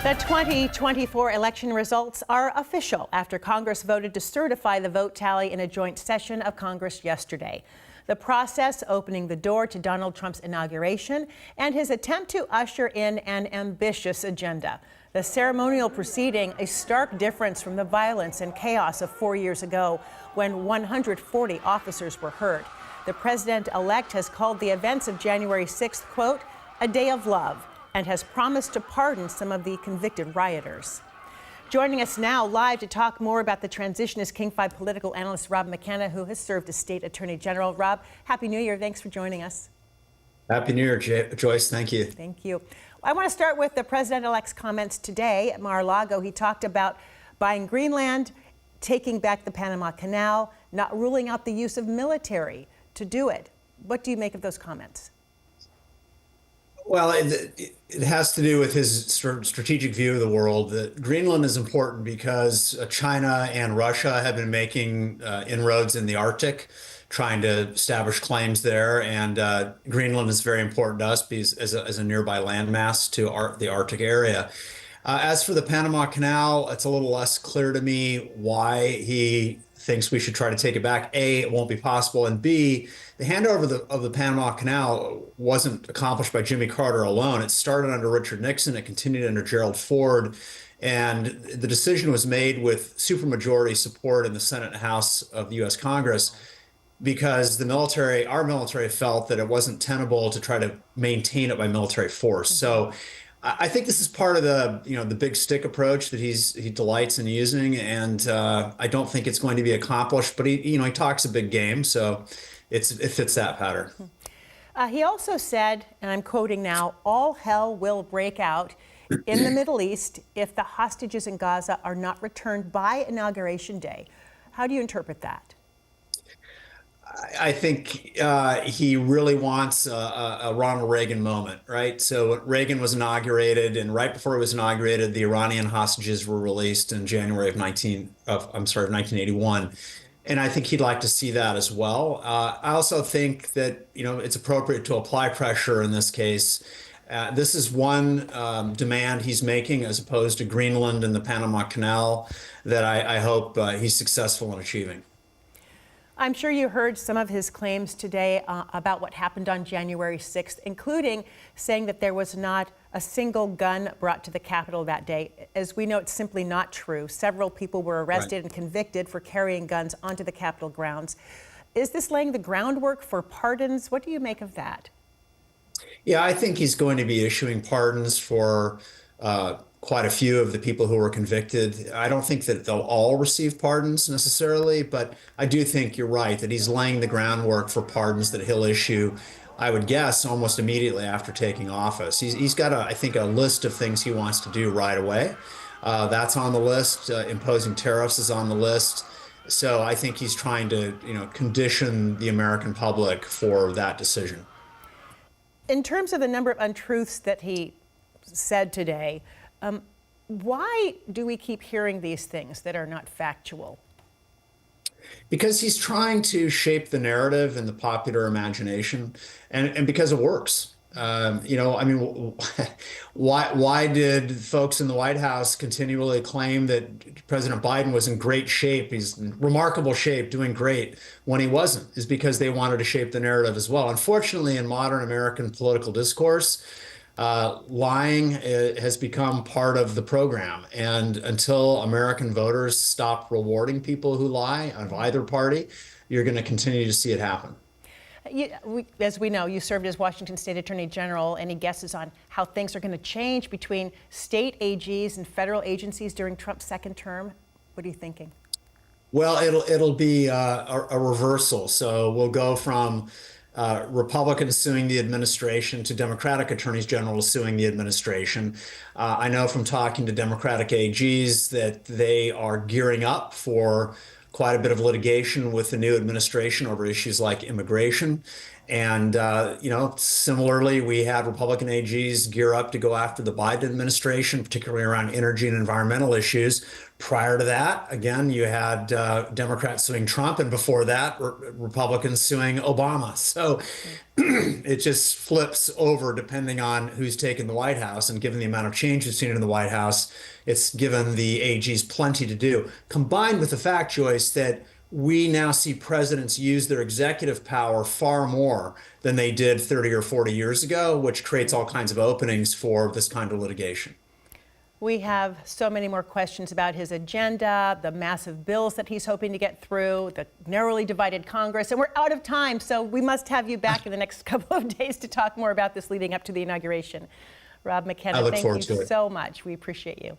The 2024 election results are official after Congress voted to certify the vote tally in a joint session of Congress yesterday. The process opening the door to Donald Trump's inauguration and his attempt to usher in an ambitious agenda. The ceremonial proceeding, a stark difference from the violence and chaos of 4 years ago when 140 officers were hurt. The president-elect has called the events of January 6th, quote, a day of love, and has promised to pardon some of the convicted rioters. Joining us now live to talk more about the transition is King 5 political analyst Rob McKenna, who has served as state attorney general. Rob, Happy New Year. Thanks for joining us. Happy New Year, Joyce. Thank you. Thank you. I want to start with the president-elect's comments today at Mar-a-Lago. He talked about buying Greenland, taking back the Panama Canal, not ruling out the use of military to do it. What do you make of those comments? Well, it has to do with his strategic view of the world. That Greenland is important because China and Russia have been making inroads in the Arctic, trying to establish claims there. And Greenland is very important to us because as a nearby landmass to the Arctic area. As for the Panama Canal, it's a little less clear to me why he thinks we should try to take it back. A, it won't be possible, and B, the handover of the Panama Canal wasn't accomplished by Jimmy Carter alone. It started under Richard Nixon, it continued under Gerald Ford, and the decision was made with supermajority support in the Senate and House of the U.S. Congress because our military felt that it wasn't tenable to try to maintain it by military force. So I think this is part of the big stick approach that he delights in using, and I don't think it's going to be accomplished. But he talks a big game, so it fits that pattern. He also said, and I'm quoting now, "All hell will break out in the Middle East if the hostages in Gaza are not returned by Inauguration Day." How do you interpret that? I think he really wants a Ronald Reagan moment, right? So Reagan was inaugurated, and right before he was inaugurated, the Iranian hostages were released in January of 1981. And I think he'd like to see that as well. I also think that it's appropriate to apply pressure in this case. This is one demand he's making, as opposed to Greenland and the Panama Canal, that I hope he's successful in achieving. I'm sure you heard some of his claims today about what happened on January 6th, including saying that there was not a single gun brought to the Capitol that day. As we know, it's simply not true. Several people were arrested and convicted for carrying guns onto the Capitol grounds. Is this laying the groundwork for pardons? What do you make of that? Yeah, I think he's going to be issuing pardons for quite a few of the people who were convicted. I don't think that they'll all receive pardons necessarily, but I do think you're right that he's laying the groundwork for pardons that he'll issue, I would guess, almost immediately after taking office. He's got, I think, a list of things he wants to do right away. That's on the list. Imposing tariffs is on the list. So I think he's trying to, condition the American public for that decision. In terms of the number of untruths that he said today, why do we keep hearing these things that are not factual? Because he's trying to shape the narrative in the popular imagination, and because it works. Why did folks in the White House continually claim that President Biden was in great shape? He's in remarkable shape, doing great, when he wasn't, is because they wanted to shape the narrative as well. Unfortunately, in modern American political discourse, lying has become part of the program. And until American voters stop rewarding people who lie of either party, you're going to continue to see it happen. As we know, you served as Washington State Attorney General. Any guesses on how things are going to change between state AGs and federal agencies during Trump's second term? What are you thinking? Well, it'll be a reversal. So we'll go from Republicans suing the administration to Democratic attorneys general suing the administration. I know from talking to Democratic AGs that they are gearing up for quite a bit of litigation with the new administration over issues like immigration. And, similarly, we had Republican AGs gear up to go after the Biden administration, particularly around energy and environmental issues. Prior to that, again, you had Democrats suing Trump, and before that, Republicans suing Obama. So it just flips over depending on who's taken the White House. And given the amount of change we've seen in the White House, it's given the AGs plenty to do, combined with the fact, Joyce, that we now see presidents use their executive power far more than they did 30 or 40 years ago, which creates all kinds of openings for this kind of litigation. We have so many more questions about his agenda, the massive bills that he's hoping to get through, the narrowly divided Congress, and we're out of time, so we must have you back in the next couple of days to talk more about this leading up to the inauguration. Rob McKenna, thank you so much. We appreciate you.